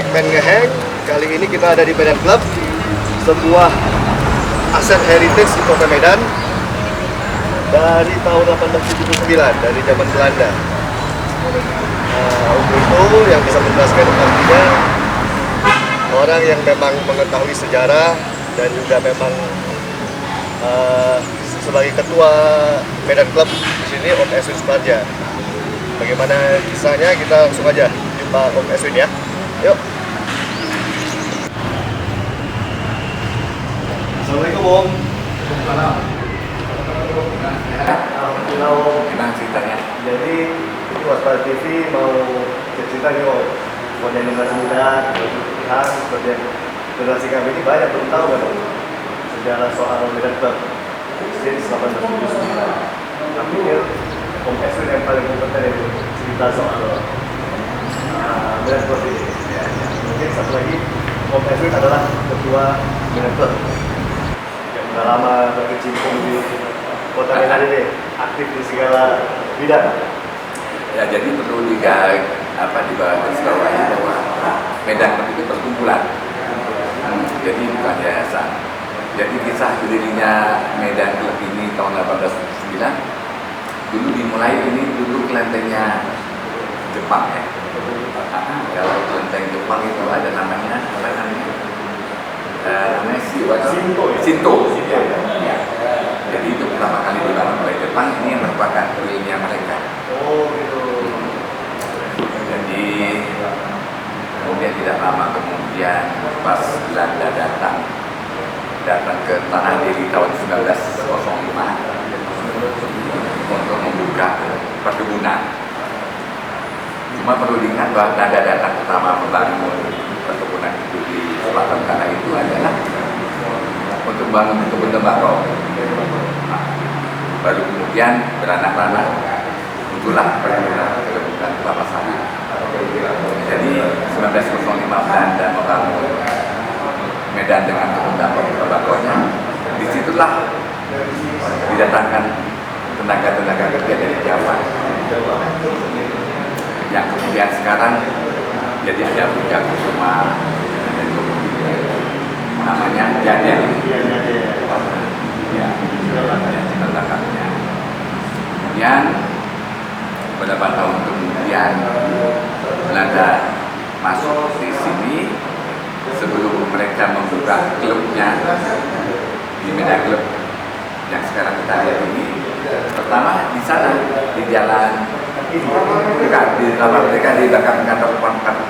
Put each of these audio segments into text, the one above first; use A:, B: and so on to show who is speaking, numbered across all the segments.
A: segmen ngeheng. Kali ini kita ada di Medan Club, sebuah aset heritage di kota Medan dari tahun 1879, dari zaman Belanda. Untuk itu yang bisa menjelaskan tentang dia orang yang memang mengetahui sejarah dan juga memang sebagai ketua Medan Club di sini, Om Eswin Suparja. Bagaimana kisahnya, kita langsung aja jumpa Om Eswin ya. Yuk. Assalamualaikum Om. Alhamdulillah Om.
B: Gimana ceritanya?
A: Jadi ini Waspada TV mau cerita nih Om. Buat yang generasi muda, seperti yang generasi kami ini banyak belum tahu kan Om sejarah soal Medan Club. Jadi 1879. Tapi Om Eswin yang paling kompeten itu cerita soal Medan Club ini. Mungkin satu lagi, Om Eswin adalah ketua Medan Club yang sudah lama berkecimpung di kota Medan ini, aktif di segala bidang.
B: Ya, jadi perlu dibawahi bahwa Medan Club itu perkumpulan. Jadi bukan yayasan. Jadi kisah berdirinya Medan Club ini tahun 1809 dulu dimulai, ini dulu kelentengnya Jepang ya. Kalau kelenteng Jepang itu ada namanya Shinto. Ya. Jadi itu pertama kali dibangun oleh Jepang, ini yang merupakan kuilnya mereka.
A: Oh gitu.
B: Jadi kemudian tidak lama kemudian pas Belanda datang ke Tanah Diri tahun 1905 untuk membuka perkebunan. Cuma perlu diingat bahwa Belanda datang pertama membangun perkebunan itu di selatan tanah itu adalah untuk membangun kebun tembakau. Baru kemudian beranak-anak muncullah perkebunan kelapa sawit. Jadi 1905 Belanda membangun Medan dengan kebun tembakaunya. Disitulah didatangkan tenaga kerja dari Jawa yang kemudian sekarang jadi ada Bujang Kusuma, namanya Jaden. Ya, belakangnya. Kemudian beberapa tahun kemudian Belanda masuk di sini. Sebelum mereka membuka klubnya di Medan Club yang sekarang kita lihat ini, pertama di sana di jalan dekat di lapangan mereka di belakang kantor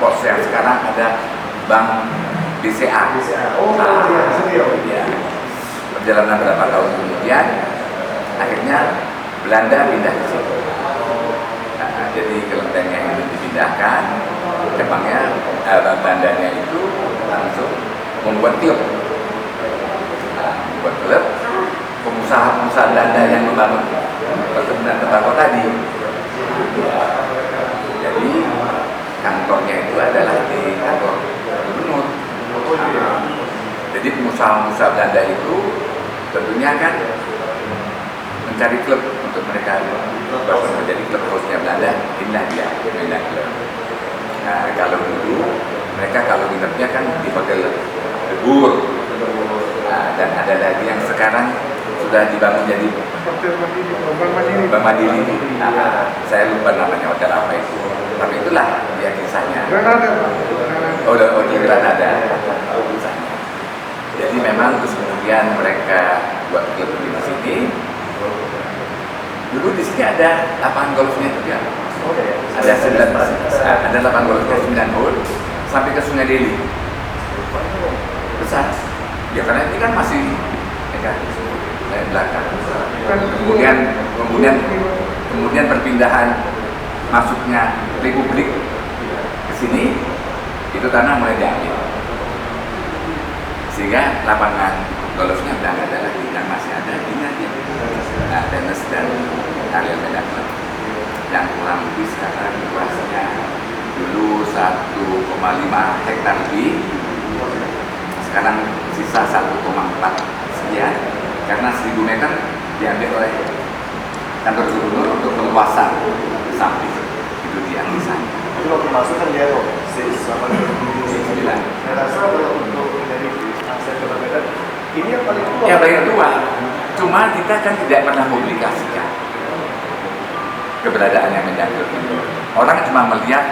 B: pos yang sekarang ada Bank BCA. Ya. Perjalanan berapa tahun kemudian akhirnya Belanda pindah ke situ. Jadi kelentengnya itu dipindahkan, Jepangnya, Belandanya itu langsung membuat klub. Membuat klub, pengusaha Belanda yang membangun perkebunan tembakau tadi. Jadi kantornya itu adalah di kantor gubernur. Jadi pengusaha Belanda itu tentunya kan mencari klub untuk mereka menjadi klub hostnya Belanda, inilah dia Medan Club. Nah, kalau dulu mereka kalau nginepnya kan di hotel Lebur. Nah, dan ada lagi yang sekarang sudah dibangun jadi Bank Mandiri. Nah, saya lupa namanya hotel apa itu. Tapi itulah dia kisahnya. Di Granada. Jadi memang terus kemudian mereka buat klub di sini. Dulu di sini ada lapangan golfnya juga. Ada lapangan golfnya 9 hole sampai ke Sungai Deli. Besar. Ya karena ini kan masih belakang. Kemudian perpindahan masuknya Republik ke sini, itu tanah mulai diambil. Sehingga lapangan golfnya udah nggak ada lagi, yang masih ada ini aja. Nah, tenis dan area Medan Club yang kurang lebih sekarang luasnya dulu 1,5 hektar lebih, sekarang sisa 1,4 sekian, karena 1000 meter diambil oleh kantor gubernur untuk perluasan samping, itu dia misalnya.
A: Itu waktu masuk kan dia kok 6 rasa kalau untuk dari aset Kota Medan ini yang paling tua.
B: Yang paling tua. Cuma kita kan tidak pernah publikasikan keberadaannya Medan Club ini. Orang cuma melihat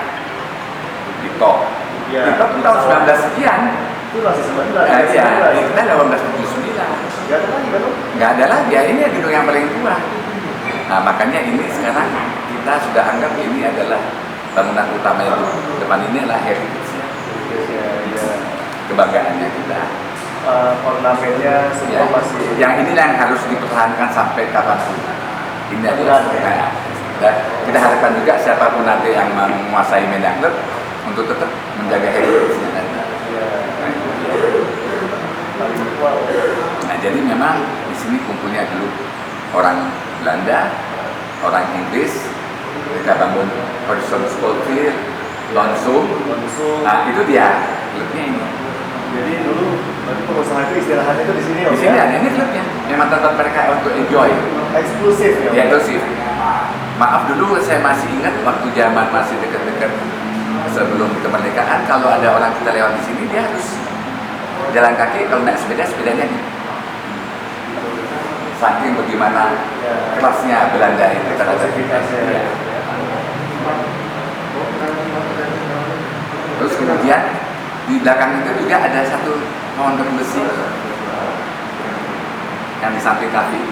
B: di top.
A: Ya,
B: di top tahun 19 sekian.
A: Itu masih 19.
B: Ya, kita 1879.
A: Nggak ada lagi kan?
B: Nggak ada lagi, ya ini gedung yang paling tua. Nah makanya ini sekarang kita sudah anggap ini adalah bangunan utama yang depan ini adalah heritage-nya, kebanggaannya kita.
A: Ornamennya semua
B: Ya,
A: masih.
B: yang ini yang harus dipertahankan sampai kapanpun. Ini adalah dan kita harapkan juga siapapun nanti yang menguasai Medan Club untuk tetap menjaga heritage-nya. Nah jadi memang di sini kumpulnya dulu orang Belanda, orang Inggris, kita bangun Horizon Schofield, Lonsum. Nah itu dia klubnya ini.
A: Jadi dulu pengusaha itu istirahatnya itu di sini.
B: Di sini ada ini klubnya. Memang tempat mereka untuk enjoy.
A: Eksklusif ya.
B: Ya eksklusif. Maaf dulu saya masih ingat waktu zaman masih dekat-dekat sebelum kemerdekaan, kalau ada orang kita lewat di sini dia harus jalan kaki, kalau naik sepeda sepedanya nih. Saking bagaimana kerasnya Belanda itu terhadap kita. Ya. Terus kemudian di belakang itu juga ada satu pohon besi yang di samping kafe.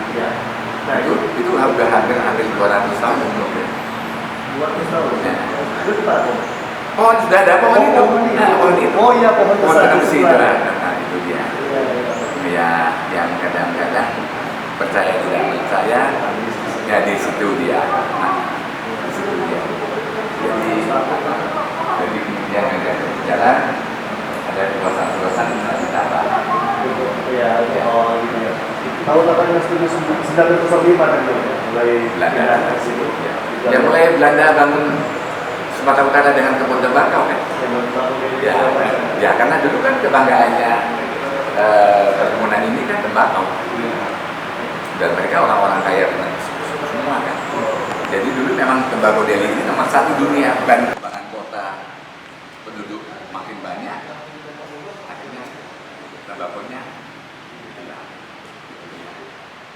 B: Nah itu udah hampir 200 tahun belum ya?
A: 200 tahun.
B: Ya.
A: Itu Pak.
B: Oh sudah ada pohon itu. Nah, pohon itu.
A: Oh iya pohon
B: besi itu. Nah itu dia.
A: Iya.
B: Ya yang kadang-kadang percaya tidak percaya, ya di situ dia. Nah, di situ dia. Jadi kemudian ada jalan, ada luasan-luasan ditambah.
A: Iya, oh gitu ya. Tahun 1905 kan mulai
B: Belanda.
A: ke situ.
B: Ya mulai Belanda bangun Sumatera Utara dengan kebun tembakau kan. Ya karena dulu kan kebanggaannya perkebunan ini kan tembakau. Dan mereka orang-orang kaya semua kan. Jadi dulu memang tembakau Delhi ini nomor satu dunia, bukan kembangan kota, penduduk makin banyak, akhirnya tembakonya.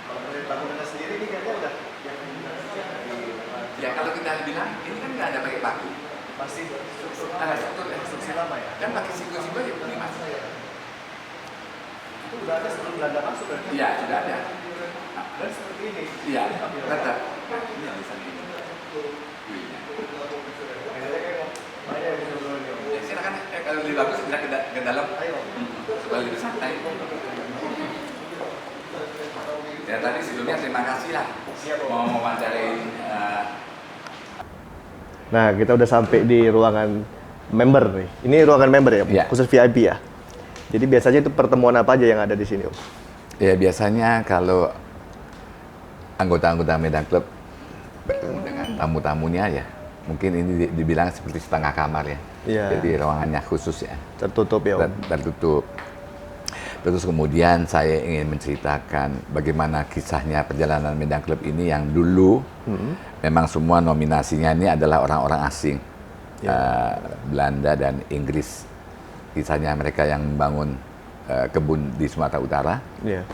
A: Kalau dari bangunannya sendiri ini kayaknya udah
B: Ya kalau kita bilang ini kan nggak ada pakai paku,
A: masih
B: struktur
A: lama ya.
B: kan pakai siku-siku aja ini mas.
A: Itu udah ada sebelum Belanda masuk kan?
B: Iya sudah ada.
A: Dan seperti ini.
B: Iya tetap. Ini yang bisa ini. Ya silakan kalau lebih bagus kita ke dalam.
A: Ayo.
B: Supaya lebih santai. Ya tadi sebelumnya terima kasih lah mau mewawancarain.
A: Nah kita udah sampai di ruangan member nih. Ini ruangan member ya,
B: Ya.
A: khusus VIP ya. Jadi biasanya itu pertemuan apa aja yang ada di sini, Om?
B: Ya biasanya kalau anggota-anggota Medan Club bertemu dengan tamu-tamunya ya, mungkin ini dibilang seperti setengah kamar ya.
A: Iya.
B: Jadi ruangannya khusus ya.
A: Tertutup ya, Om?
B: Tertutup. Terus kemudian saya ingin menceritakan bagaimana kisahnya perjalanan Medan Club ini yang dulu memang semua nominasinya ini adalah orang-orang asing, Belanda dan Inggris. Kisahnya mereka yang membangun kebun di Sumatera Utara.
A: Iya.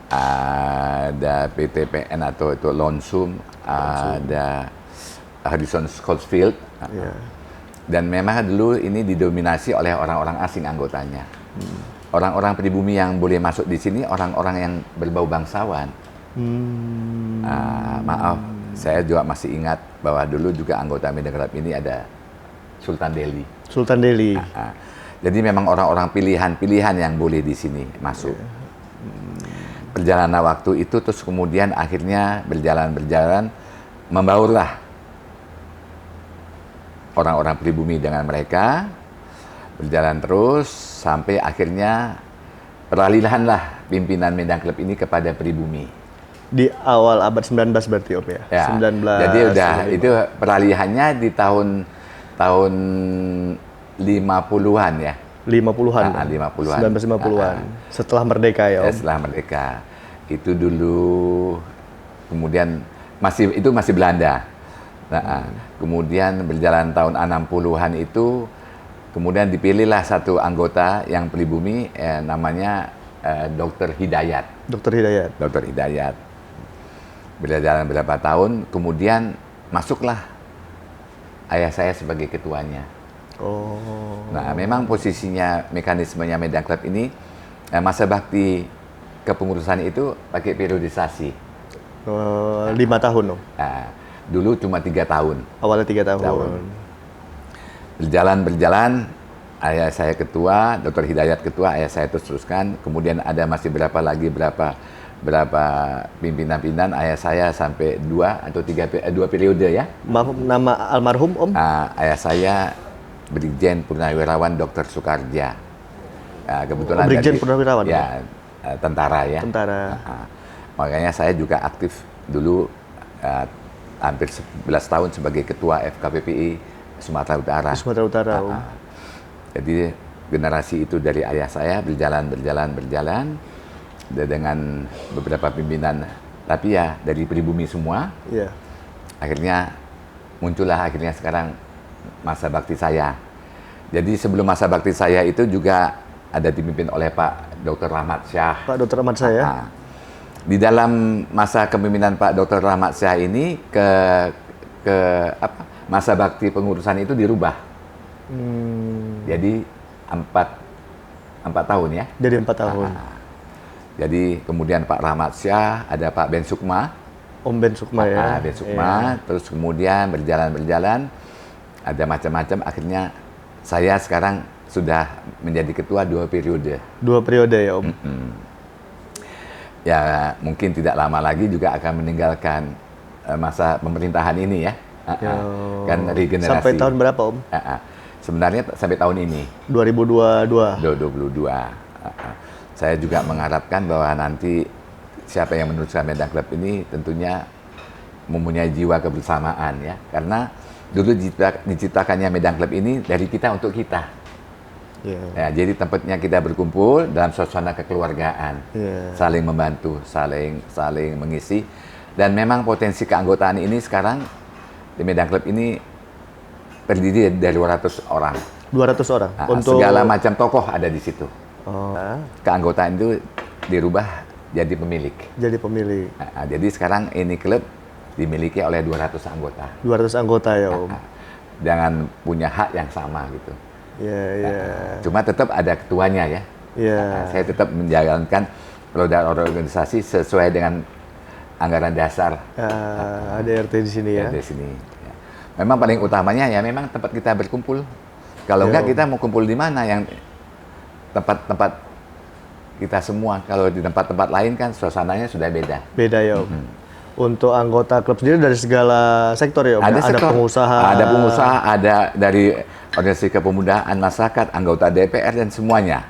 B: Ada PTPN atau itu Lonsum, ada Horizon Schofield.
A: Iya.
B: Dan memang dulu ini didominasi oleh orang-orang asing anggotanya. Orang-orang pribumi yang boleh masuk di sini orang-orang yang berbau bangsawan. Maaf, saya juga masih ingat bahwa dulu juga anggota Medan Club ini ada Sultan Delhi.
A: Sultan Delhi.
B: Jadi memang orang-orang pilihan-pilihan yang boleh di sini masuk. Perjalanan waktu itu terus kemudian akhirnya berjalan membaurlah orang-orang pribumi dengan mereka, berjalan terus sampai akhirnya peralihanlah pimpinan Medan Club ini kepada pribumi.
A: Di awal abad 19 berarti, Om ya?
B: Ya.
A: 19.
B: Jadi udah itu peralihannya di tahun 50-an ya.
A: 50-an.
B: 50-an.
A: 1950-an. Setelah merdeka ya, Om?
B: Setelah merdeka. Itu dulu kemudian itu masih Belanda. Kemudian berjalan tahun 60-an itu kemudian dipilihlah satu anggota yang pribumi namanya Dr. Hidayat.
A: Dokter Hidayat.
B: Dr. Hidayat. Berjalan beberapa tahun, kemudian masuklah ayah saya sebagai ketuanya.
A: Oh.
B: Nah, memang posisinya, mekanismenya Medan Club ini, masa bakti kepengurusan itu pakai periodisasi.
A: 5 tahun dong.
B: Nah, dulu cuma 3 tahun.
A: Awalnya 3 tahun.
B: Berjalan, ayah saya ketua, Dr. Hidayat ketua, ayah saya teruskan. Kemudian ada masih berapa pimpinan-pimpinan, ayah saya sampai 2 atau 3 periode ya.
A: Nama almarhum Om?
B: Ayah saya Brigjen Purnawirawan Dr. Soekarja. Kebetulan
A: Brigjen Purnawirawan?
B: Ya, tentara ya.
A: Tentara.
B: Makanya saya juga aktif dulu hampir 11 tahun sebagai ketua FKPPI Sumatera Utara.
A: Sumatera Utara.
B: Jadi generasi itu dari ayah saya berjalan dengan beberapa pimpinan, tapi ya dari pribumi semua.
A: Iya.
B: Akhirnya muncullah sekarang masa bakti saya. Jadi sebelum masa bakti saya itu juga ada dipimpin oleh Pak Dr. Rahmat Syah.
A: Pak Dr. Rahmat Syah ya.
B: Di dalam masa kepemimpinan Pak Dr. Rahmat Syah ini masa bakti pengurusan itu dirubah. Jadi 4 tahun ya.
A: Jadi 4 tahun.
B: Jadi kemudian Pak Rahmat Syah, ada Pak Ben Sukma.
A: Om Ben Sukma ya.
B: Ben Sukma, terus kemudian berjalan, ada macam-macam. Akhirnya saya sekarang sudah menjadi ketua 2 periode.
A: 2 periode ya Om.
B: Ya mungkin tidak lama lagi juga akan meninggalkan masa pemerintahan ini ya. Kan regenerasi.
A: Sampai tahun berapa Om?
B: Sebenarnya sampai tahun ini.
A: 2022.
B: 2022. Saya juga mengharapkan bahwa nanti siapa yang meneruskan Medan Club ini tentunya mempunyai jiwa kebersamaan ya. Karena dulu diciptakannya Medan Club ini dari kita untuk kita. Ya, jadi tempatnya kita berkumpul dalam suasana kekeluargaan, saling membantu, saling mengisi, dan memang potensi keanggotaan ini sekarang di Medan Club ini terdiri dari 200 orang.
A: 200 orang.
B: Untuk segala macam tokoh ada di situ. Keanggotaan itu dirubah jadi pemilik.
A: Jadi pemilik.
B: Jadi sekarang ini klub dimiliki oleh 200 anggota.
A: 200 anggota ya Om.
B: Jangan punya hak yang sama gitu. Cuma tetap ada ketuanya ya. Saya tetap menjalankan roda organisasi sesuai dengan anggaran dasar.
A: ADRT di sini ya.
B: Di sini. Ya. Memang paling utamanya ya memang tempat kita berkumpul. Kalau enggak kita mau kumpul di mana yang tempat-tempat kita semua. Kalau di tempat-tempat lain kan suasananya sudah beda.
A: Beda ya Om. Untuk anggota klub sendiri dari segala sektor ya Om. Ada pengusaha.
B: Ada pengusaha, ada dari organisasi kepemudaan masyarakat, anggota DPR dan semuanya.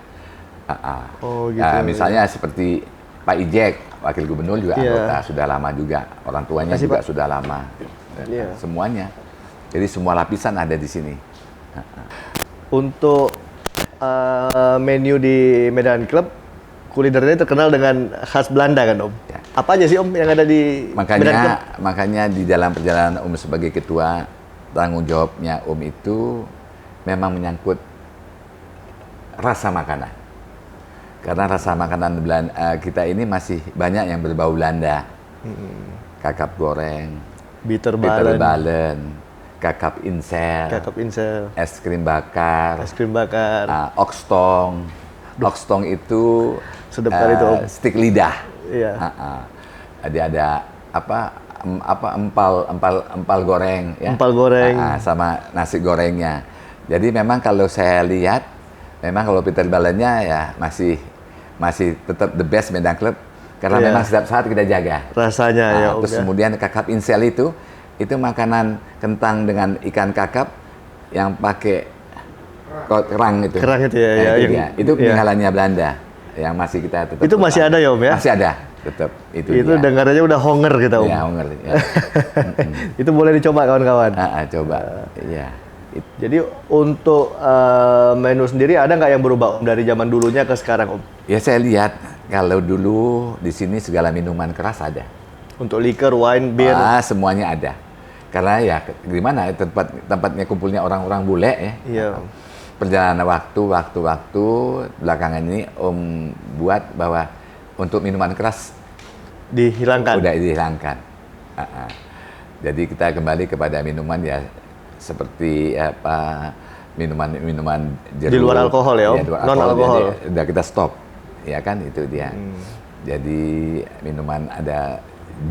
A: Gitu.
B: Misalnya seperti Pak Ijek, Wakil Gubernur juga anggota, sudah lama juga. Orang tuanya juga Pak. Sudah lama. Semuanya. Jadi semua lapisan ada di sini.
A: Untuk menu di Medan Club, kulinernya terkenal dengan khas Belanda kan Om? Ya. Apa aja sih Om yang ada di Medan Club?
B: Makanya di dalam perjalanan Om sebagai ketua, tanggung jawabnya Om itu memang menyangkut rasa makanan. Karena rasa makanan kita ini masih banyak yang berbau Belanda. Kakap goreng, bitterbalen, kakap insel, es krim bakar, oxtong. Oxtong itu
A: sedap kali itu Om.
B: Stik lidah.
A: Iya.
B: Ada empal goreng ya.
A: Empal goreng
B: sama nasi gorengnya. Jadi memang kalau saya lihat memang kalau bitterballennya ya masih tetap the best Medan Club karena memang setiap saat kita jaga
A: rasanya ya Om.
B: Terus kemudian kakap insel itu makanan kentang dengan ikan kakap yang pakai kerang itu.
A: Kerang itu ya.
B: Itu peninggalannya Belanda yang masih kita tetap.
A: Itu masih ada ya Om ya?
B: Masih ada, tetap.
A: Itu dengarannya udah honger kita Om.
B: Iya, honger. Ya.
A: Itu boleh dicoba kawan-kawan.
B: Coba. Iya.
A: Jadi untuk menu sendiri ada nggak yang berubah Om dari zaman dulunya ke sekarang Om?
B: Ya saya lihat kalau dulu di sini segala minuman keras ada.
A: Untuk liquor, wine, beer.
B: Semuanya ada. Karena ya gimana tempatnya kumpulnya orang-orang bule ya.
A: Iya.
B: perjalanan waktu belakangan ini Om buat bahwa untuk minuman keras
A: Dihilangkan.
B: udah dihilangkan. Jadi kita kembali kepada minuman ya seperti apa minuman jeruk.
A: Di luar alkohol ya, Om?
B: di luar
A: Non-alkohol.
B: jadi udah kita stop. Ya kan itu dia. Jadi minuman ada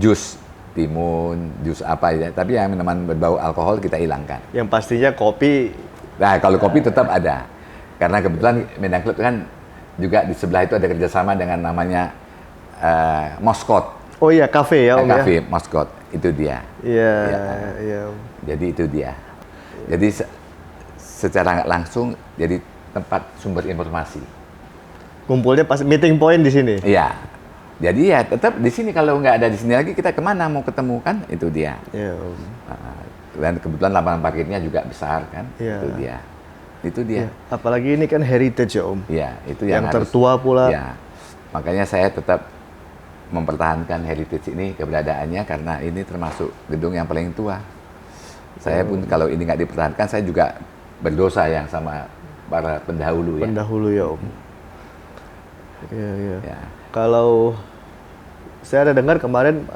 B: jus timun, jus apa ya, tapi yang minuman berbau alkohol kita hilangkan.
A: Yang pastinya kopi.
B: Nah, kalau kopi tetap ada. Karena kebetulan Medan Club kan juga di sebelah itu ada kerjasama dengan namanya Moskot.
A: Oh iya, kafe ya Om ya?
B: Cafe Moskot, itu dia.
A: Iya,
B: Ya.
A: iya.
B: Jadi itu dia. Jadi secara nggak langsung jadi tempat sumber informasi.
A: Kumpulnya pas meeting point di sini.
B: Iya. Jadi ya tetap di sini, kalau nggak ada di sini lagi kita kemana mau ketemu kan? Itu dia.
A: Iya, Om.
B: Dan kebetulan lapangan parkirnya juga besar kan?
A: Iya.
B: Itu dia. Itu dia.
A: Iya. Apalagi ini kan heritage ya Om.
B: Iya, itu
A: Yang
B: harus-
A: tertua pula.
B: Ya, makanya saya tetap mempertahankan heritage ini keberadaannya karena ini termasuk gedung yang paling tua. Saya pun kalau ini nggak dipertahankan, saya juga berdosa yang sama para pendahulu ya.
A: Pendahulu ya Om. Iya, iya.
B: Ya.
A: Kalau saya ada dengar kemarin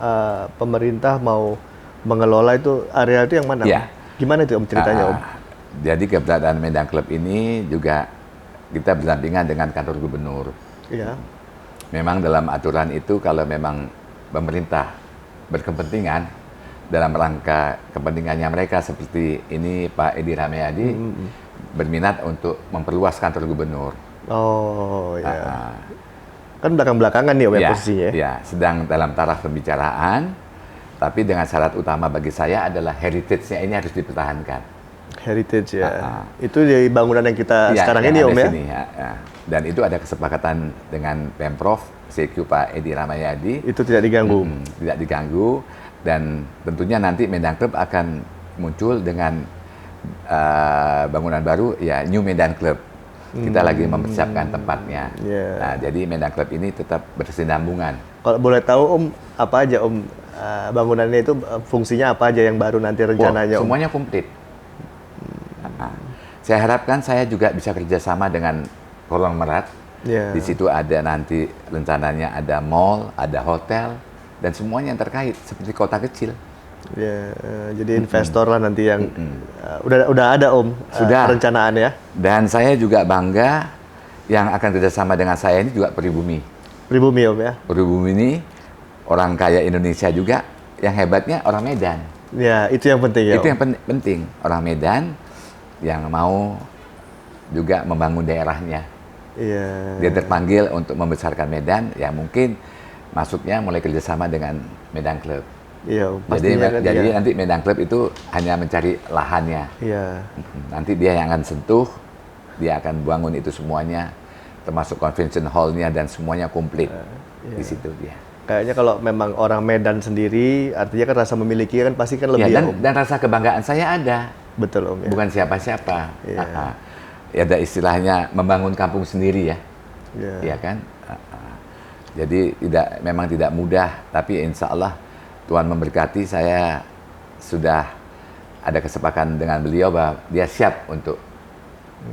A: pemerintah mau mengelola itu area itu yang mana? Om?
B: Iya.
A: Gimana itu Om ceritanya Om?
B: Jadi keberadaan Medan Club ini juga kita berdampingan dengan kantor gubernur.
A: Iya.
B: Memang dalam aturan itu kalau memang pemerintah berkepentingan dalam rangka kepentingannya mereka seperti ini Pak Edi Rahmayadi berminat untuk memperluas kantor gubernur.
A: Oh ya.
B: Ah,
A: Kan belakang-belakangan nih Om ya
B: ya,
A: posisinya. ya?
B: ya, sedang dalam taraf pembicaraan, tapi dengan syarat utama bagi saya adalah heritage-nya ini harus dipertahankan.
A: Heritage ya.
B: Ah.
A: Itu di bangunan yang kita
B: Ya,
A: sekarang
B: yang
A: ini
B: ada
A: Om ya.
B: sini, ya. Dan itu ada kesepakatan dengan Pemprov, CQ Pak Edi Rahmayadi.
A: Itu tidak diganggu.
B: Tidak diganggu, dan tentunya nanti Medan Club akan muncul dengan bangunan baru ya, New Medan Club. Kita lagi mempersiapkan tempatnya.
A: Ya.
B: Nah, jadi Medan Club ini tetap berkesinambungan.
A: Kalau boleh tahu Om, apa aja Om bangunannya itu fungsinya apa aja yang baru nanti rencananya Om?
B: Semuanya komplit. Nah, saya harapkan saya juga bisa kerjasama dengan konglomerat.
A: Ya.
B: Di situ ada nanti rencananya ada mall, ada hotel, dan semuanya yang terkait seperti kota kecil.
A: Ya, jadi investor lah nanti yang udah ada Om
B: Sudah.
A: perencanaan ya.
B: Dan saya juga bangga yang akan kerjasama dengan saya ini juga Pribumi.
A: Pribumi Om ya.
B: Pribumi ini orang kaya Indonesia juga, yang hebatnya orang Medan.
A: Ya, itu yang penting ya.
B: Itu
A: Om.
B: yang penting, orang Medan yang mau juga membangun daerahnya.
A: Iya.
B: Dia terpanggil untuk membesarkan Medan, ya mungkin masuknya mulai kerjasama dengan Medan Club.
A: Iya, Om.
B: Jadi,
A: Pastinya kan,
B: jadi
A: iya.
B: nanti Medan Club itu hanya mencari lahannya.
A: Iya.
B: Nanti dia yang akan sentuh, dia akan bangun itu semuanya, termasuk convention hall-nya dan semuanya komplit. Di situ dia.
A: Kayaknya kalau memang orang Medan sendiri, artinya kan rasa memiliki kan pasti kan lebih
B: Ya,
A: ya, Om.
B: dan rasa kebanggaan saya ada,
A: Betul Om ya.
B: bukan siapa-siapa.
A: Iya.
B: Ya ada istilahnya membangun kampung sendiri ya,
A: Iya.
B: ya kan. Jadi memang tidak mudah, tapi insya Allah Tuhan memberkati. Saya sudah ada kesepakatan dengan beliau bahwa dia siap untuk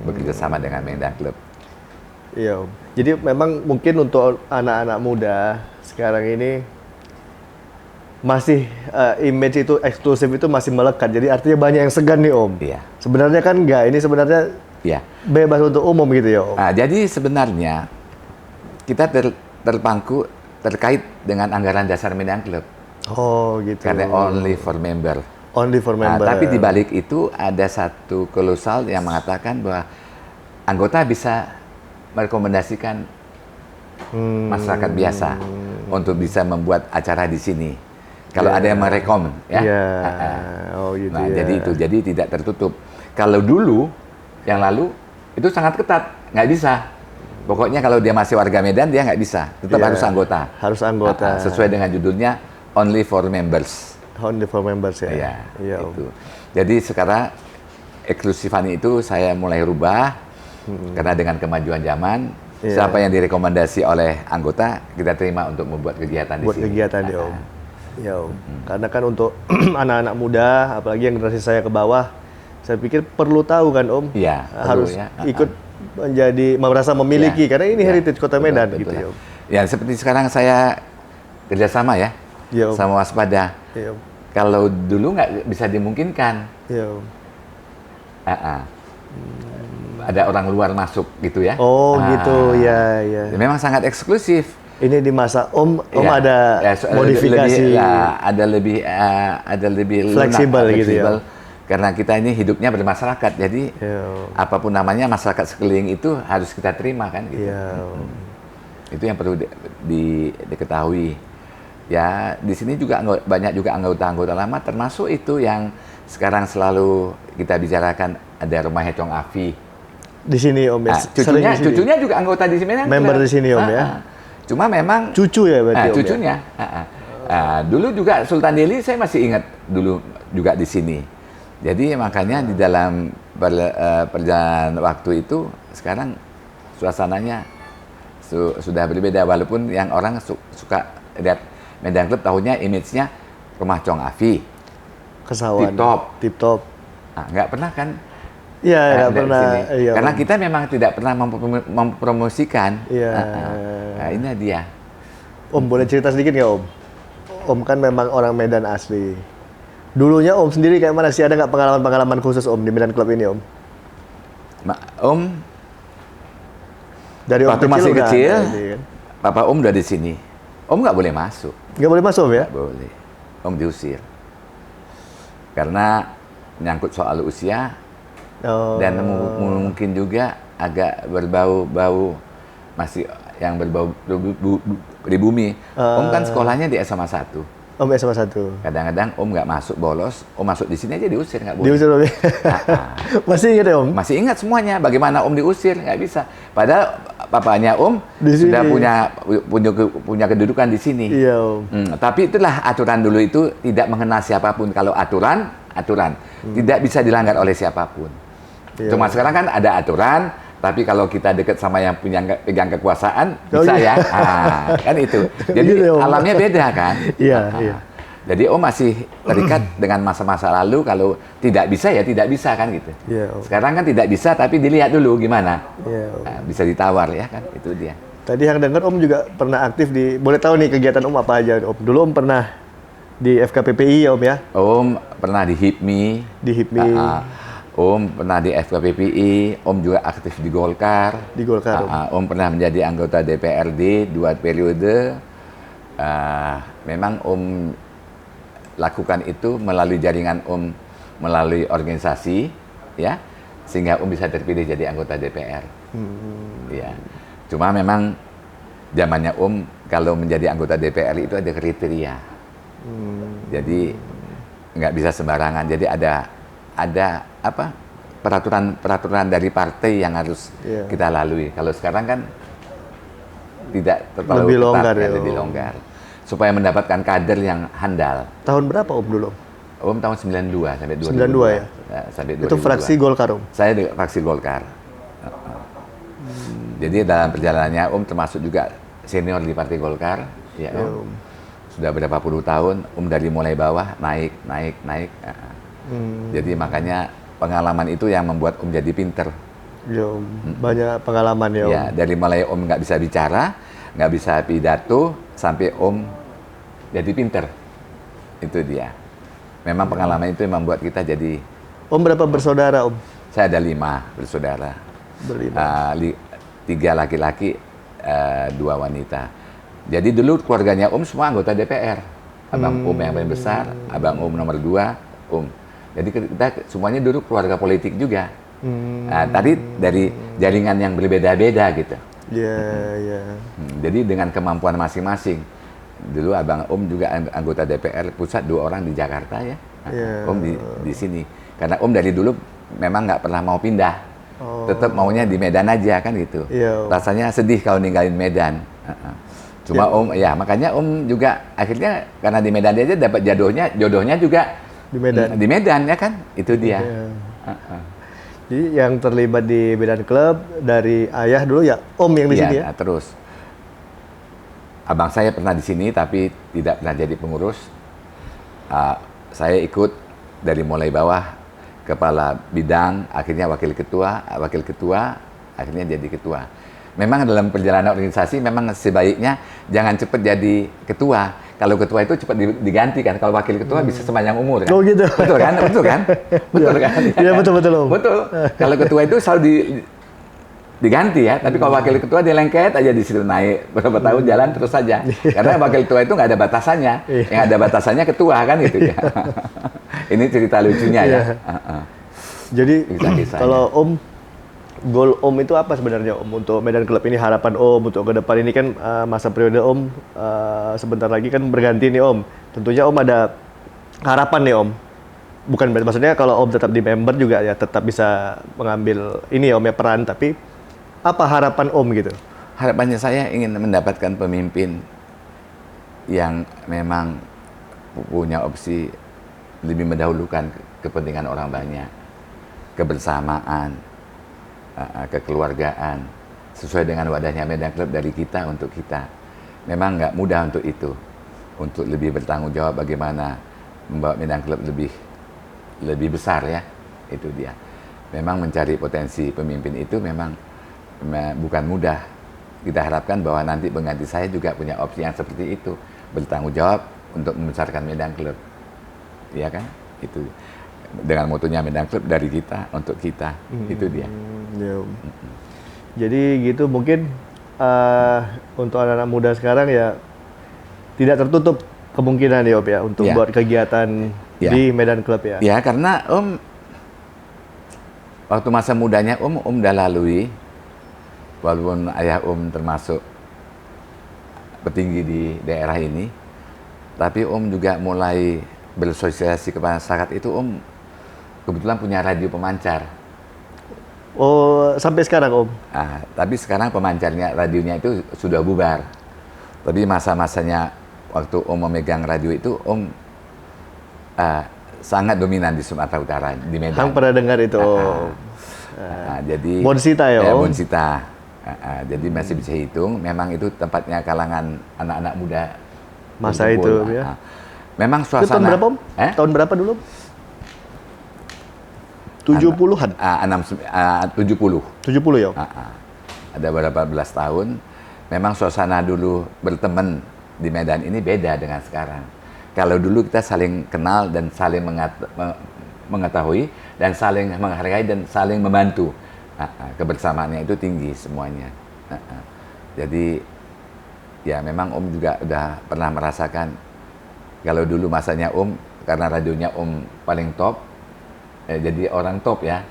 B: bekerja sama dengan Medan Club.
A: Iya Om. Jadi memang mungkin untuk anak-anak muda sekarang ini masih image itu eksklusif itu masih melekat. Jadi artinya banyak yang segan nih Om.
B: Iya.
A: Sebenarnya kan enggak, ini sebenarnya
B: Ya.
A: bebas untuk umum gitu ya Om.
B: Nah, jadi sebenarnya kita terpangku terkait dengan anggaran dasar Medan Club
A: Oh gitu.
B: karena only for member.
A: Only for
B: Nah,
A: member.
B: tapi di balik itu ada satu klausel yang mengatakan bahwa anggota bisa merekomendasikan masyarakat biasa untuk bisa membuat acara di sini. Kalau ada yang merekom, ya.
A: Iya. Oh gitu
B: Nah,
A: ya.
B: jadi itu jadi tidak tertutup. Kalau dulu yang lalu itu sangat ketat, nggak bisa. Pokoknya kalau dia masih warga Medan dia nggak bisa, tetap
A: Iya.
B: harus anggota.
A: Harus anggota.
B: Sesuai dengan judulnya only for members.
A: Only for members ya.
B: Iya,
A: Iya Om.
B: itu. Jadi sekarang eksklusifan itu saya mulai rubah karena dengan kemajuan zaman,
A: Iya.
B: siapa yang direkomendasi oleh anggota kita terima untuk membuat kegiatan di
A: Buat
B: sini.
A: kegiatan ya Om. Ya Om. Karena kan untuk anak-anak muda, apalagi yang generasi saya ke bawah, Saya pikir perlu tahu kan Om,
B: Iya,
A: harus
B: perlu, ya.
A: ikut menjadi merasa memiliki,
B: Ya,
A: karena ini
B: ya,
A: heritage Kota
B: betul,
A: Medan
B: betul.
A: gitu ya Om.
B: Ya seperti sekarang saya kerjasama ya,
A: Iya Om.
B: sama Waspada.
A: Iya Om.
B: Kalau dulu nggak bisa dimungkinkan.
A: Iya Om.
B: Ada orang luar masuk gitu ya.
A: Oh gitu, ya.
B: Memang sangat eksklusif.
A: Ini di masa Om
B: Ya,
A: ada modifikasi.
B: ada lebih
A: Fleksibel
B: lunak,
A: gitu ya.
B: Karena kita ini hidupnya bermasyarakat, jadi
A: Iya.
B: apapun namanya masyarakat sekeliling itu harus kita terima kan gitu.
A: Iya.
B: Itu yang perlu diketahui. Ya di sini juga banyak juga anggota-anggota lama, termasuk itu yang sekarang selalu kita bicarakan, ada rumah Hecong Afi.
A: Di sini Om ya.
B: Nah,
A: Sering di sini.
B: cucunya juga anggota di sini kan.
A: Member di sini Om ya.
B: Cuma memang
A: Cucu ya berarti Om.
B: cucunya. Dulu juga Sultan Delhi saya masih ingat dulu juga di sini. Jadi makanya di dalam perjalanan waktu itu sekarang suasananya sudah berbeda, walaupun yang orang suka lihat Medan Club tahunya image-nya rumah Chong Afi.
A: Kesawan. Tip top.
B: Nggak pernah kan?
A: Iya, nggak
B: dari
A: pernah.
B: sini.
A: Iya,
B: Karena
A: Om.
B: kita memang tidak pernah mempromosikan.
A: Iya.
B: Nah, ini dia.
A: Om boleh cerita sedikit nggak Om? Om kan memang orang Medan asli. Dulunya Om sendiri kayak mana sih? Ada nggak pengalaman-pengalaman khusus Om di Medan Club ini Om?
B: Om,
A: Dari Om
B: waktu masih
A: udah
B: kecil,
A: ada ini, kan?
B: Papa Om udah di sini. Om nggak boleh masuk.
A: Nggak boleh masuk Om ya?
B: Nggak boleh. Om diusir. Karena menyangkut soal usia,
A: Oh.
B: dan mungkin juga agak berbau-bau, masih yang berbau pribumi. Om kan sekolahnya di SMA 1.
A: Om SMA 1.
B: Kadang-kadang Om nggak masuk, bolos. Om masuk di sini aja diusir, nggak boleh.
A: Diusir Om ya? Masih ingat ya Om?
B: Masih ingat semuanya. Bagaimana Om diusir? Nggak bisa. Padahal papanya Om
A: Di
B: sudah
A: sini.
B: punya kedudukan di sini.
A: Iya Om.
B: Tapi itulah aturan dulu itu, tidak mengenal siapapun. Kalau aturan. Tidak bisa dilanggar oleh siapapun.
A: Iya.
B: Cuma sekarang kan ada aturan, tapi kalau kita dekat sama yang punya pegang kekuasaan,
A: Oh,
B: bisa
A: iya.
B: ya. Kan itu. Jadi
A: Gitu ya, Om.
B: alamnya beda kan.
A: Iya, iya.
B: Jadi Om masih terikat dengan masa-masa lalu, kalau tidak bisa ya tidak bisa kan gitu.
A: Iya Om.
B: Sekarang kan tidak bisa, tapi dilihat dulu gimana.
A: Iya Om.
B: Bisa ditawar ya kan, itu dia.
A: Tadi yang dengar Om juga pernah aktif di, boleh tahu nih kegiatan Om apa aja Om? Dulu Om pernah di FKPPI ya Om ya?
B: Om pernah di HIPMI.
A: Di HIPMI.
B: Om pernah di FKPPI, Om juga aktif di Golkar.
A: Di Golkar Om.
B: Om pernah menjadi anggota DPRD 2 periode. Memang Om lakukan itu melalui jaringan Om, melalui organisasi, ya, sehingga Om bisa terpilih jadi anggota DPR. Ya. Cuma memang zamannya Om kalau menjadi anggota DPR itu ada kriteria. Jadi nggak bisa sembarangan. Jadi ada apa, peraturan dari partai yang harus kita lalui. Kalau sekarang kan tidak terlalu
A: Lebih
B: ketat,
A: longgar ya,
B: lebih
A: Om.
B: longgar. Supaya mendapatkan kader yang handal.
A: Tahun berapa Om dulu?
B: Om tahun 92 sampai 2002.
A: 92 ya?
B: Sampai
A: Itu
B: 2002.
A: fraksi Golkar Om?
B: Saya di fraksi Golkar. Jadi dalam perjalanannya Om termasuk juga senior di Partai Golkar, ya Om. Sudah berapa puluh tahun Om dari mulai bawah naik. Jadi makanya pengalaman itu yang membuat Om jadi pinter.
A: Ya Om. Banyak pengalaman ya Om.
B: Ya, dari mulai Om nggak bisa bicara, nggak bisa pidato, sampai Om jadi pinter. Itu dia. Memang pengalaman itu yang membuat kita jadi.
A: Om berapa bersaudara Om?
B: Saya ada 5 bersaudara.
A: Berlima.
B: 3 laki-laki, 2 wanita. Jadi dulu keluarganya Om semua anggota DPR. Abang Om yang paling besar, Abang Om nomor 2, Om. Jadi kita semuanya dulu keluarga politik juga. Tadi dari jaringan yang berbeda-beda gitu.
A: Iya.
B: Jadi dengan kemampuan masing-masing. Dulu Abang Om juga anggota DPR pusat, 2 orang di Jakarta ya. Om di sini. Karena Om dari dulu memang nggak pernah mau pindah. Tetap maunya di Medan aja kan gitu.
A: Iya, Om.
B: Rasanya sedih kalau ninggalin Medan. Cuma Om, ya makanya Om juga akhirnya karena di Medan aja dapat jodohnya juga
A: Di Medan.
B: Di Medan ya kan, itu dia.
A: Iya. Jadi yang terlibat di Medan Club dari ayah dulu ya Om yang di sini ya?
B: Nah, terus abang saya pernah di sini tapi tidak pernah jadi pengurus. Saya ikut dari mulai bawah kepala bidang, akhirnya wakil ketua, akhirnya jadi ketua. Memang dalam perjalanan organisasi memang sebaiknya jangan cepat jadi ketua. Kalau ketua itu cepat diganti kan, kalau wakil ketua bisa sepanjang umur kan.
C: Oh gitu.
B: Betul kan? Betul kan? Betul kan?
C: Iya betul Om.
B: Betul. Kalau ketua itu selalu diganti ya, tapi kalau wakil ketua dia lengket aja di situ, naik berapa tahun jalan terus saja. Karena wakil ketua itu nggak ada batasannya, yang ada batasannya ketua kan gitu ya. Ini cerita lucunya ya.
C: Jadi
B: Kisah-kisahnya.
C: kalau goal Om itu apa sebenarnya Om untuk Medan Club ini, harapan Om untuk ke depan ini kan masa periode Om sebentar lagi kan berganti nih Om. Tentunya Om ada harapan nih Om. Bukan maksudnya kalau Om tetap di member juga ya tetap bisa mengambil ini Om ya peran, tapi apa harapan Om gitu?
B: Harapannya saya ingin mendapatkan pemimpin yang memang punya opsi lebih mendahulukan kepentingan orang banyak, kebersamaan, kekeluargaan, sesuai dengan wadahnya Medan Club dari kita untuk kita. Memang nggak mudah untuk itu, untuk lebih bertanggung jawab bagaimana membawa Medan Club lebih besar ya, itu dia. Memang mencari potensi pemimpin itu memang bukan mudah. Kita harapkan bahwa nanti pengganti saya juga punya opsi yang seperti itu, bertanggung jawab untuk membesarkan Medan Club, ya kan? Itu dengan motonya Medan Club dari kita untuk kita, itu dia.
C: Ya. Jadi gitu mungkin untuk anak-anak muda sekarang ya tidak tertutup kemungkinan ya Om ya untuk buat kegiatan di Medan Club ya.
B: Ya karena Om waktu masa mudanya Om dah lalui, walaupun ayah Om termasuk petinggi di daerah ini, tapi Om juga mulai bersosialisasi ke masyarakat itu. Om kebetulan punya radio pemancar.
C: Oh, sampai sekarang Om?
B: Tapi sekarang pemancarnya, radionya itu sudah bubar. Tapi masa-masanya waktu Om memegang radio itu, Om sangat dominan di Sumatera Utara, di Medan.
C: Hang pernah dengar itu Om.
B: Jadi
C: Bonsita ya Om?
B: Bonsita. Jadi masih bisa hitung, memang itu tempatnya kalangan anak-anak muda.
C: Masa itu ya?
B: Memang
C: Itu
B: suasana.
C: tahun berapa Om? Tahun berapa dulu? 70-an?
B: 70.
C: 70 ya Om?
B: Ada beberapa belas tahun. Memang suasana dulu berteman di Medan ini beda dengan sekarang. Kalau dulu kita saling kenal dan saling mengetahui dan saling menghargai dan saling membantu. Kebersamaannya itu tinggi semuanya. Jadi ya memang Om juga udah pernah merasakan kalau dulu masanya Om, karena radionya Om paling top, jadi orang top ya.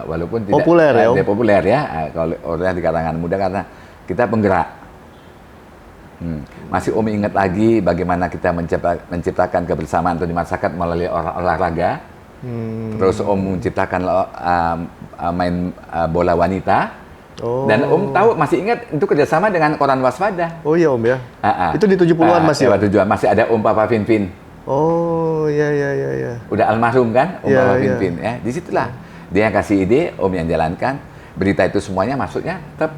B: Walaupun tidak
C: populer ya Om?
B: Populer ya, kalau orang di kalangan muda karena kita penggerak. Masih Om ingat lagi bagaimana kita menciptakan kebersamaan untuk di masyarakat melalui olahraga. Terus Om menciptakan main bola wanita. Dan Om tahu, masih ingat itu kerjasama dengan Koran Waspada.
C: Oh iya Om ya? Itu di 70-an masih ya?
B: Masih ada Om Papa Finfin.
C: Oh iya.
B: Udah almarhum kan Om Papa Finfin ya. Disitulah dia yang kasih ide, Om yang jalankan. Berita itu semuanya masuknya tetap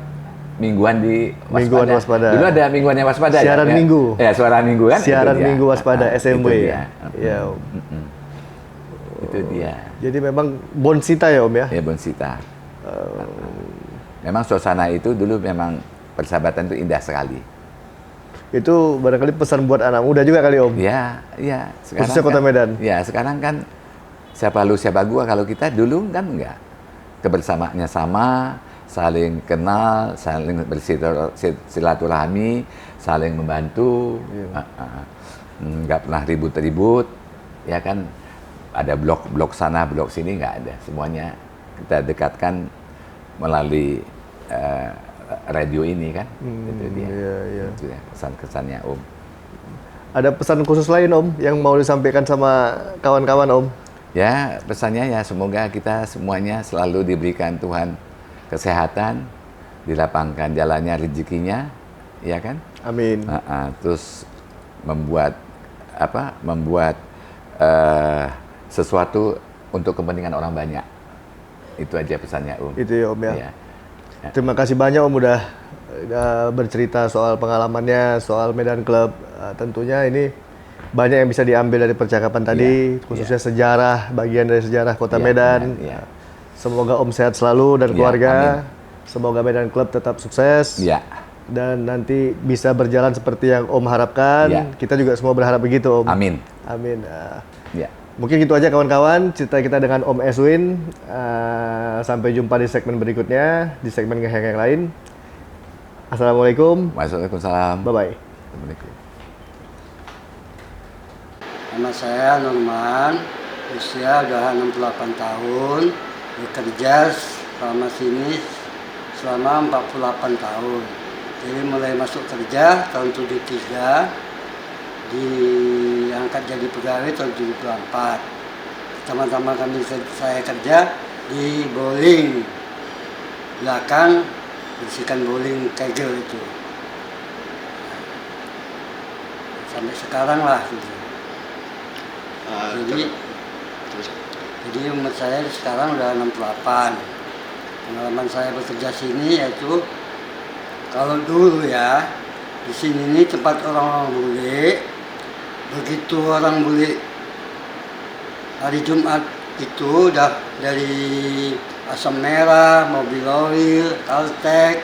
B: mingguan di Waspada.
C: Mingguan Waspada.
B: Dulu ada mingguannya Waspada.
C: Siaran
B: ya?
C: minggu.
B: Ya, suara minggu kan.
C: Siaran minggu Waspada SMW.
B: Iya
C: Om.
B: Itu dia.
C: Jadi memang Bonsita ya Om ya?
B: Ya Bonsita. Memang suasana itu dulu memang persahabatan itu indah sekali.
C: Itu barangkali pesan buat anak muda juga kali Om?
B: Ya. Sekarang
C: khususnya Kota Medan? Ya,
B: sekarang kan siapa lu siapa gua, kalau kita dulu kan enggak. Kebersamaannya sama, saling kenal, saling bersilaturahmi, saling membantu, nggak pernah ribut-ribut, ya kan? Ada blok sana, blok sini nggak ada, semuanya kita dekatkan melalui radio ini kan, itu dia. Itu ya, kesan-kesannya Om.
C: Ada pesan khusus lain Om yang mau disampaikan sama kawan-kawan Om?
B: Ya pesannya ya semoga kita semuanya selalu diberikan Tuhan kesehatan, dilapangkan jalannya rezekinya, ya kan?
C: Amin.
B: Terus membuat sesuatu untuk kepentingan orang banyak. Itu aja pesannya Om.
C: Itu ya Om ya. Terima kasih banyak Om udah bercerita soal pengalamannya, soal Medan Club. Tentunya ini banyak yang bisa diambil dari percakapan tadi, khususnya sejarah, bagian dari sejarah Kota Medan.
B: Iya.
C: Semoga Om sehat selalu dan
B: Iya,
C: keluarga.
B: amin.
C: Semoga Medan Club tetap sukses.
B: Iya.
C: Dan nanti bisa berjalan seperti yang Om harapkan.
B: Iya.
C: Kita juga semua berharap begitu, Om.
B: Amin.
C: Amin.
B: Iya.
C: Mungkin gitu aja kawan-kawan cerita kita dengan Om Eswin. Sampai jumpa di segmen berikutnya, di segmen yang lain. Assalamualaikum.
B: Waalaikumsalam.
C: Bye-bye.
B: Assalamualaikum.
D: Nama saya Norman, usia udah 68 tahun, bekerja selama sini selama 48 tahun. Jadi mulai masuk kerja tahun 73, diangkat jadi pegawai tahun 74. Pertama-tama saya kerja di bowling, belakang bersihkan bowling kegel itu. Sampai sekarang lah gitu. Jadi umur saya sekarang udah 68. Pengalaman saya bekerja sini yaitu kalau dulu ya di sini ini tempat orang-orang bule. Begitu orang bule hari Jumat itu udah dari Asam Merah, Mobil Oil, Caltek,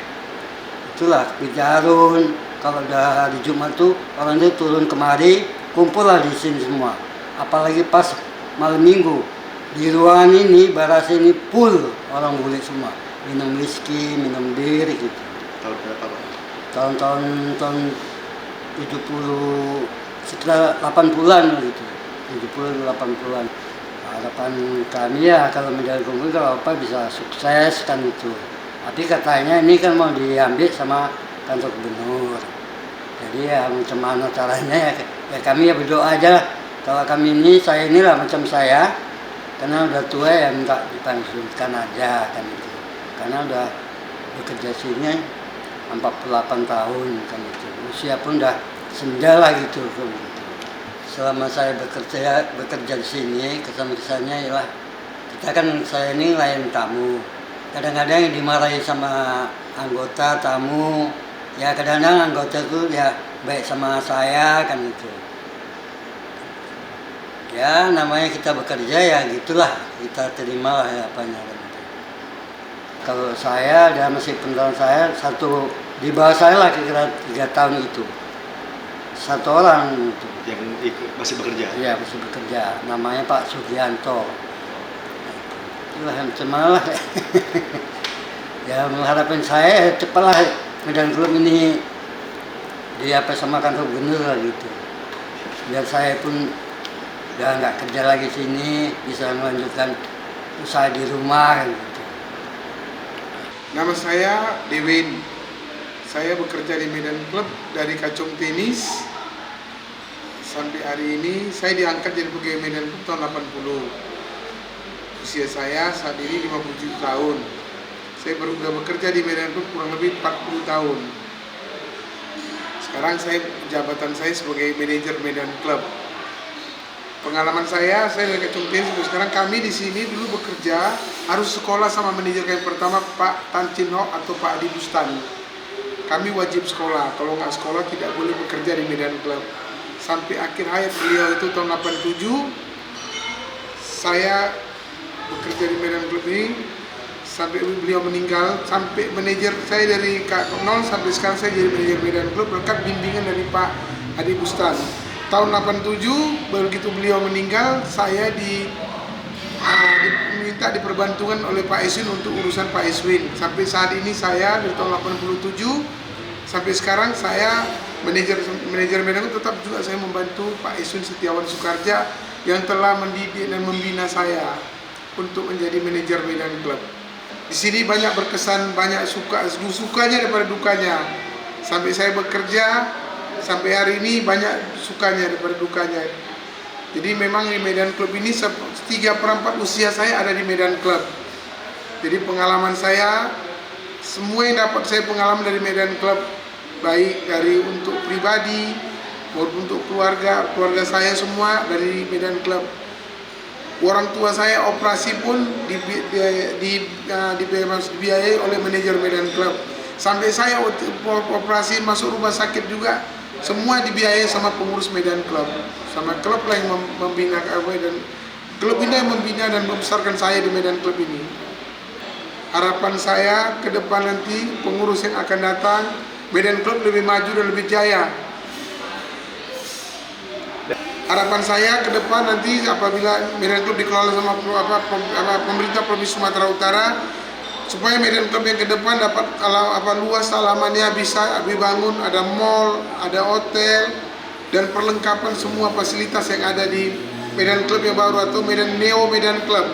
D: itulah Pijarun. Kalau udah hari Jumat tuh orang itu turun kemari, kumpul lah di sini semua. Apalagi pas malam minggu di ruangan ini baras ini full orang bule semua, minum whisky, minum bir gitu.
A: Tahun berapa Pak?
D: Tahun 70 sekitar 80-an gitu, 70-80-an. Harapan kami ya kalau Medan Club kalau apa bisa sukses kan itu. Tapi katanya ini kan mau diambil sama kantor gubernur. Jadi ya macam mana caranya ya kami ya berdoa aja. Kalau kami ini, saya inilah macam saya, karena udah tua ya minta dipensiunkan aja kan itu. Karena udah bekerja sini 48 tahun kan itu. Usia pun udah senja lah gitu. Selama saya bekerja di sini, kesan-kesannya ialah kita kan saya ini layan tamu. Kadang-kadang yang dimarahi sama anggota tamu, ya kadang-kadang anggota itu ya baik sama saya kan itu. Ya namanya kita bekerja ya gitulah, kita terima lah ya apanya kan. Kalau saya dan masih pengalaman saya satu di bawah saya lah kira-kira 3 tahun itu. Satu orang itu.
A: Yang masih bekerja?
D: Iya masih bekerja, namanya Pak Sugianto. Itulah yang cemalah. Ya mengharapkan saya cepatlah Medan Club ini di apa sama kantor gubernur lah gitu. Biar saya pun udah nggak kerja lagi sini, bisa melanjutkan usaha di rumah gitu.
E: Nama saya Dewin. Saya bekerja di Medan Club dari kacung tenis sampai hari ini. Saya diangkat jadi pegawai Medan Club tahun 80. Usia saya saat ini 57 tahun. Saya baru bekerja di Medan Club kurang lebih 40 tahun. Sekarang jabatan saya sebagai manajer Medan Club. Pengalaman saya dari kacung tenis sampai sekarang kami di sini dulu bekerja harus sekolah sama manajer kami pertama Pak Tan Chin Hok atau Pak Adi Bustan. Kami wajib sekolah, kalau nggak sekolah tidak boleh bekerja di Medan Club. Sampai akhir hayat beliau itu tahun 87, saya bekerja di Medan Club ini sampai beliau meninggal, sampai manajer saya dari K0 sampai sekarang saya jadi manajer Medan Club berkat bimbingan dari Pak Adi Bustan. Tahun 87 begitu beliau meninggal, saya diminta diperbantukan oleh Pak Eswin untuk urusan Pak Eswin. Sampai saat ini saya dari tahun 87 sampai sekarang saya manajer Medan Club, tetap juga saya membantu Pak Eswin Setiawan Sukarja yang telah mendidik dan membina saya untuk menjadi manajer Medan Club. Di sini banyak berkesan, banyak sukanya daripada dukanya. Sampai saya bekerja sampai hari ini banyak sukanya daripada dukanya. Jadi memang di Medan Club ini 3/4 usia saya ada di Medan Club. Jadi pengalaman saya, semua yang dapat saya pengalaman dari Medan Club, baik dari untuk pribadi maupun untuk keluarga saya semua dari Medan Club. Orang tua saya operasi pun dibiayai oleh manajer Medan Club. Sampai saya operasi masuk rumah sakit juga semua dibiayai sama pengurus Medan Club, sama klub lah yang membina dan klub ini yang membina dan membesarkan saya di Medan Club ini. Harapan saya ke depan nanti pengurus yang akan datang, Medan Club lebih maju dan lebih jaya. Harapan saya ke depan nanti apabila Medan Club dikelola sama pemerintah Provinsi Sumatera Utara, supaya Medan Club yang ke depan dapat luas halamannya bisa dibangun, ada mall, ada hotel, dan perlengkapan semua fasilitas yang ada di Medan Club yang baru atau Neo Medan Club.